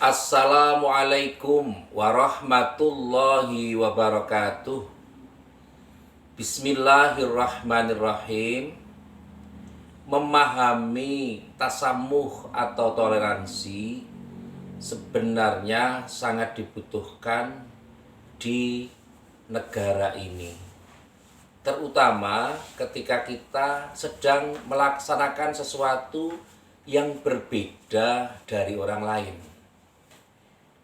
Assalamualaikum warahmatullahi wabarakatuh. Bismillahirrahmanirrahim. Memahami tasamuh atau toleransi sebenarnya sangat dibutuhkan di negara ini, terutama ketika kita sedang melaksanakan sesuatu yang berbeda dari orang lain.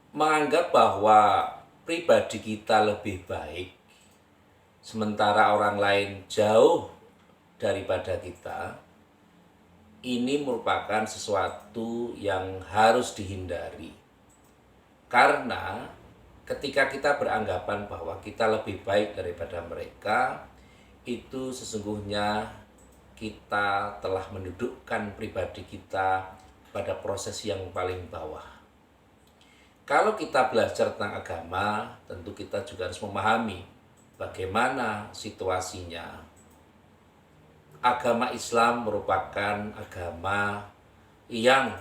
Menganggap bahwa pribadi kita lebih baik sementara orang lain jauh daripada kita, ini merupakan sesuatu yang harus dihindari. Karena ketika kita beranggapan bahwa kita lebih baik daripada mereka, itu sesungguhnya kita telah mendudukkan pribadi kita pada proses yang paling bawah. Kalau kita belajar tentang agama, tentu kita juga harus memahami bagaimana situasinya. Agama Islam merupakan agama yang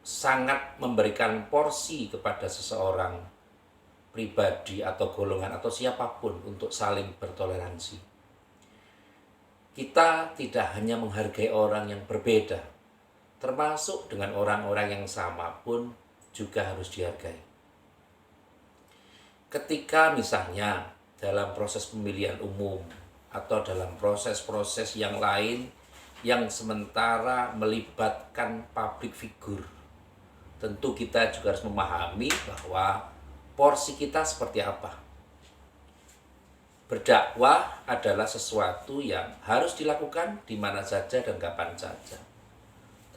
sangat memberikan porsi kepada seseorang, pribadi atau golongan atau siapapun untuk saling bertoleransi. Kita tidak hanya menghargai orang yang berbeda, termasuk dengan orang-orang yang sama pun juga harus dihargai. Ketika misalnya dalam proses pemilihan umum atau dalam proses-proses yang lain yang sementara melibatkan public figure, tentu kita juga harus memahami bahwa porsi kita seperti apa. Berdakwah adalah sesuatu yang harus dilakukan di mana saja dan kapan saja.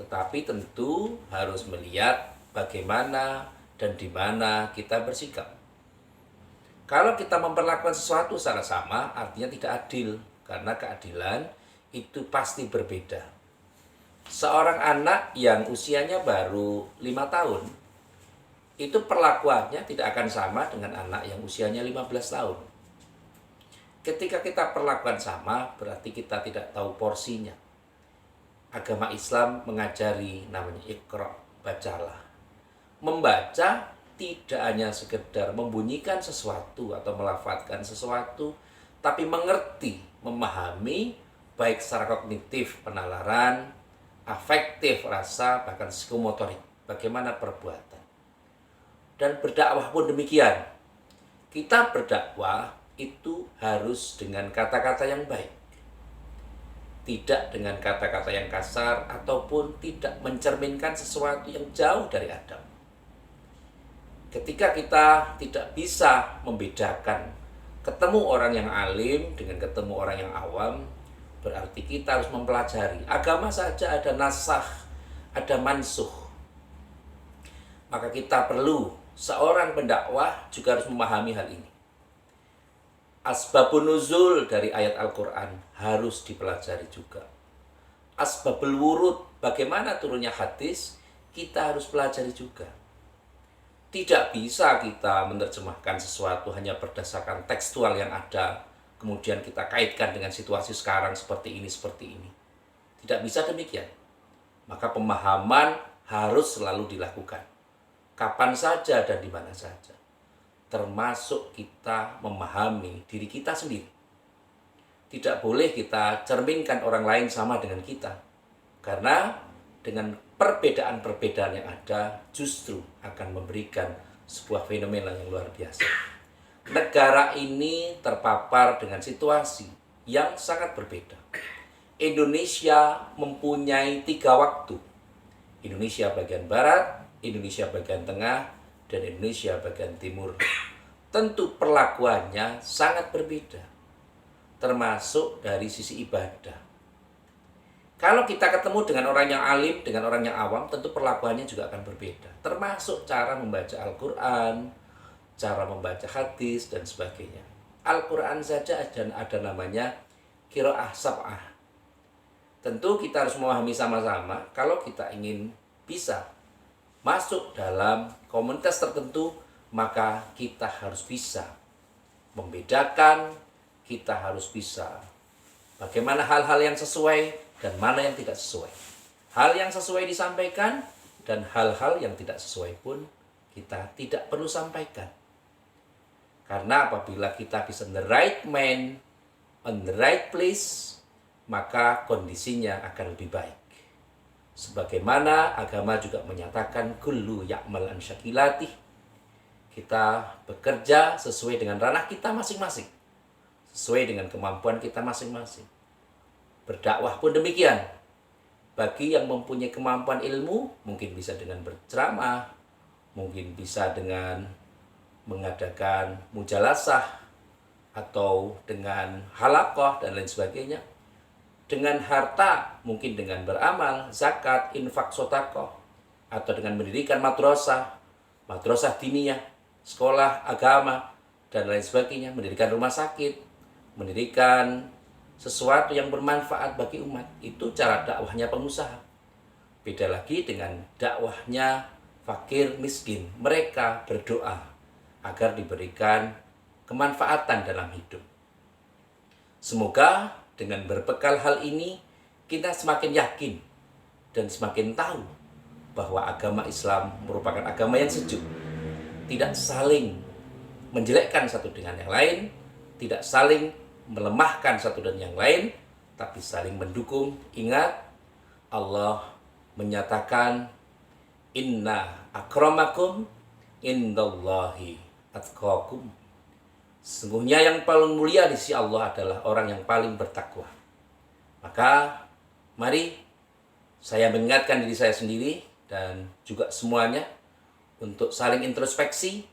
Tetapi tentu harus melihat bagaimana dan di mana kita bersikap. Kalau kita memperlakukan sesuatu secara sama, artinya tidak adil, karena keadilan itu pasti berbeda. Seorang anak yang usianya baru 5 tahun, itu perlakuannya tidak akan sama dengan anak yang usianya 15 tahun. Ketika kita perlakuan sama, berarti kita tidak tahu porsinya. Agama Islam mengajari namanya Iqra, bacalah. Membaca tidak hanya sekedar membunyikan sesuatu atau melafadzkan sesuatu, tapi mengerti, memahami, baik secara kognitif, penalaran, afektif, rasa, bahkan psikomotorik, bagaimana perbuatan. Dan berdakwah pun demikian. Kita berdakwah itu harus dengan kata-kata yang baik, tidak dengan kata-kata yang kasar ataupun tidak mencerminkan sesuatu yang jauh dari adab. Ketika kita tidak bisa membedakan ketemu orang yang alim dengan ketemu orang yang awam, berarti kita harus mempelajari. Agama saja ada nasakh, ada mansuh. Maka kita perlu, seorang pendakwah juga harus memahami hal ini. Asbabun nuzul dari ayat Al-Quran harus dipelajari juga. Asbabul wurud, bagaimana turunnya hadis, kita harus pelajari juga. Tidak bisa kita menerjemahkan sesuatu hanya berdasarkan tekstual yang ada, kemudian kita kaitkan dengan situasi sekarang seperti ini. Tidak bisa demikian. Maka pemahaman harus selalu dilakukan, kapan saja dan di mana saja. Termasuk kita memahami diri kita sendiri. Tidak boleh kita cerminkan orang lain sama dengan kita. Karena dengan perbedaan-perbedaan yang ada justru akan memberikan sebuah fenomena yang luar biasa. Negara ini terpapar dengan situasi yang sangat berbeda. Indonesia mempunyai 3 waktu. Indonesia bagian barat, Indonesia bagian tengah, dan Indonesia bagian timur. Tentu perlakuannya sangat berbeda, termasuk dari sisi ibadah. Kalau kita ketemu dengan orang yang alim, dengan orang yang awam, tentu perlakuannya juga akan berbeda. Termasuk cara membaca Al-Quran, cara membaca hadis, dan sebagainya. Al-Quran saja ada namanya qiraah sab'ah. Tentu kita harus memahami sama-sama, kalau kita ingin bisa masuk dalam komunitas tertentu, maka kita harus bisa membedakan, kita harus bisa bagaimana hal-hal yang sesuai dan mana yang tidak sesuai. Hal yang sesuai disampaikan dan hal-hal yang tidak sesuai pun kita tidak perlu sampaikan. Karena apabila kita bisa the right man on the right place, maka kondisinya akan lebih baik. Sebagaimana agama juga menyatakan kullu ya'mal an syakilatih. Kita bekerja sesuai dengan ranah kita masing-masing, sesuai dengan kemampuan kita masing-masing. Berdakwah pun demikian. Bagi yang mempunyai kemampuan ilmu, mungkin bisa dengan berceramah, mungkin bisa dengan mengadakan mujalasah, atau dengan halaqah dan lain sebagainya. Dengan harta, mungkin dengan beramal, zakat, infak, sotakoh, atau dengan mendirikan madrasah diniyah, sekolah agama, dan lain sebagainya, mendirikan rumah sakit, mendirikan sesuatu yang bermanfaat bagi umat. Itu cara dakwahnya pengusaha. Beda lagi dengan dakwahnya fakir miskin. Mereka berdoa agar diberikan kemanfaatan dalam hidup. Semoga dengan berbekal hal ini kita semakin yakin dan semakin tahu bahwa agama Islam merupakan agama yang sejuk. Tidak saling menjelekkan satu dengan yang lain, tidak saling melemahkan satu dan yang lain, tapi saling mendukung. Ingat, Allah menyatakan inna akramakum indallahi atqakum. Sesungguhnya yang paling mulia di sisi Allah adalah orang yang paling bertakwa. Maka mari saya mengingatkan diri saya sendiri dan juga semuanya untuk saling introspeksi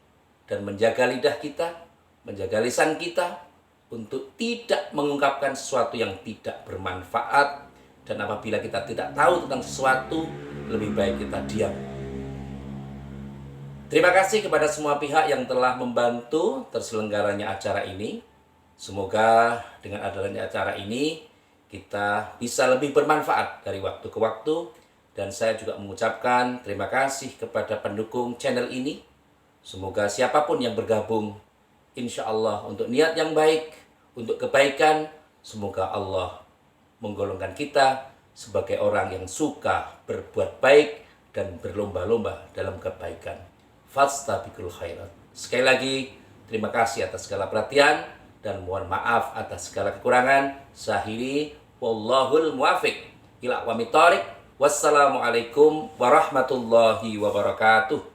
dan menjaga lidah kita, menjaga lisan kita untuk tidak mengungkapkan sesuatu yang tidak bermanfaat, dan apabila kita tidak tahu tentang sesuatu, lebih baik kita diam. Terima kasih kepada semua pihak yang telah membantu terselenggaranya acara ini. Semoga dengan adanya acara ini kita bisa lebih bermanfaat dari waktu ke waktu. Dan saya juga mengucapkan terima kasih kepada pendukung channel ini. Semoga siapapun yang bergabung, insya Allah untuk niat yang baik, untuk kebaikan, semoga Allah menggolongkan kita sebagai orang yang suka berbuat baik dan berlomba-lomba dalam kebaikan. Fastabiqul khairat. Sekali lagi, terima kasih atas segala perhatian dan mohon maaf atas segala kekurangan. Sahiri wallahul muwafiq ila aqwamit thoriq. Wassalamualaikum warahmatullahi wabarakatuh.